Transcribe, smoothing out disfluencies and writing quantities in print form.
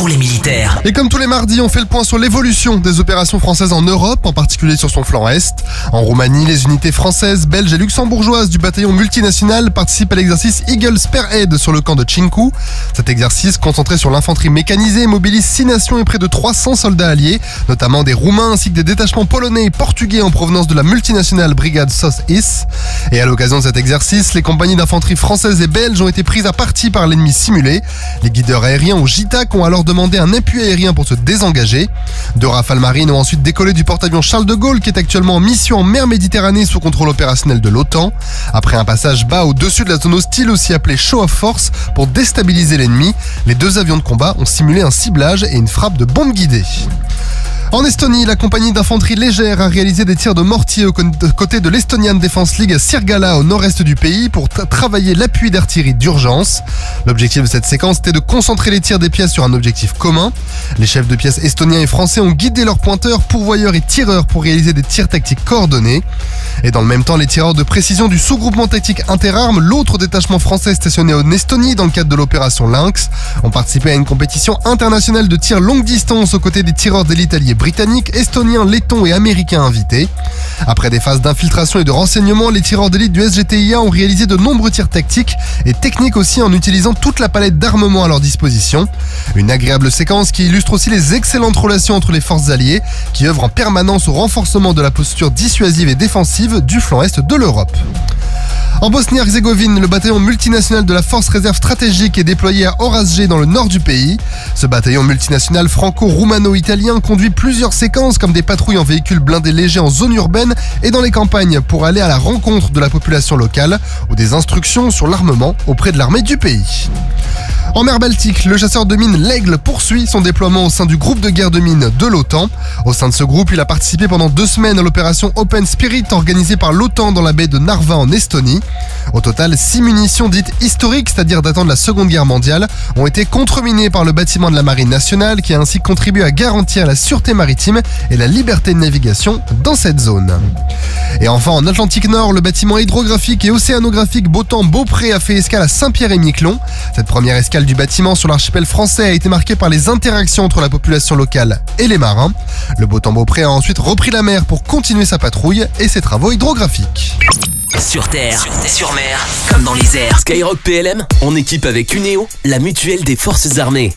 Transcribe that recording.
pour les militaires. Et comme tous les mardis, on fait le point sur l'évolution des opérations françaises en Europe, en particulier sur son flanc est. En Roumanie, les unités françaises, belges et luxembourgeoises du bataillon multinational participent à l'exercice Eagle Spearhead sur le camp de Chinku. Cet exercice, concentré sur l'infanterie mécanisée, mobilise 6 nations et près de 300 soldats alliés, notamment des Roumains ainsi que des détachements polonais et portugais en provenance de la multinationale Brigade South-East. Et à l'occasion de cet exercice, les compagnies d'infanterie françaises et belges ont été prises à partie par l'ennemi simulé. Les guideurs aériens ou JTAC ont alors demandé un appui aérien pour se désengager. 2 Rafales marines ont ensuite décollé du porte-avions Charles de Gaulle qui est actuellement en mission en mer Méditerranée sous contrôle opérationnel de l'OTAN. Après un passage bas au-dessus de la zone hostile, aussi appelée show of force, pour déstabiliser l'ennemi, les 2 avions de combat ont simulé un ciblage et une frappe de bombe guidée. En Estonie, la compagnie d'infanterie légère a réalisé des tirs de mortier aux côtés de l'Estonian Defense League à Sirgala au nord-est du pays pour travailler l'appui d'artillerie d'urgence. L'objectif de cette séquence était de concentrer les tirs des pièces sur un objectif commun. Les chefs de pièces estoniens et français ont guidé leurs pointeurs, pourvoyeurs et tireurs pour réaliser des tirs tactiques coordonnés. Et dans le même temps, les tireurs de précision du sous-groupement tactique interarmes, l'autre détachement français stationné en Estonie dans le cadre de l'opération Lynx, ont participé à une compétition internationale de tir longue distance aux côtés des tireurs d'élite alliés britanniques, estoniens, lettons et américains invités. Après des phases d'infiltration et de renseignement, les tireurs d'élite du SGTIA ont réalisé de nombreux tirs tactiques et techniques aussi en utilisant toute la palette d'armement à leur disposition. Une agréable séquence qui illustre aussi les excellentes relations entre les forces alliées qui œuvrent en permanence au renforcement de la posture dissuasive et défensive du flanc est de l'Europe. En Bosnie-Herzégovine, le bataillon multinational de la force réserve stratégique est déployé à Orašje dans le nord du pays. Ce bataillon multinational franco-roumano-italien conduit plusieurs séquences comme des patrouilles en véhicules blindés légers en zone urbaine et dans les campagnes pour aller à la rencontre de la population locale ou des instructions sur l'armement auprès de l'armée du pays. En mer Baltique, le chasseur de mines L'Aigle poursuit son déploiement au sein du groupe de guerre de mines de l'OTAN. Au sein de ce groupe, il a participé pendant 2 semaines à l'opération Open Spirit organisée par l'OTAN dans la baie de Narva en Estonie. Au total, 6 munitions dites historiques, c'est-à-dire datant de la Seconde Guerre mondiale, ont été contreminées par le bâtiment de la Marine nationale qui a ainsi contribué à garantir la sûreté maritime et la liberté de navigation dans cette zone. Et enfin, en Atlantique Nord, le bâtiment hydrographique et océanographique Beautemps-Beaupré a fait escale à Saint-Pierre-et-Miquelon. Cette première escale du bâtiment sur l'archipel français a été marquée par les interactions entre la population locale et les marins. Le Beautemps-Beaupré a ensuite repris la mer pour continuer sa patrouille et ses travaux hydrographiques. Sur terre, sur mer, comme dans les airs. Skyrock PLM, en équipe avec Uneo, la mutuelle des forces armées.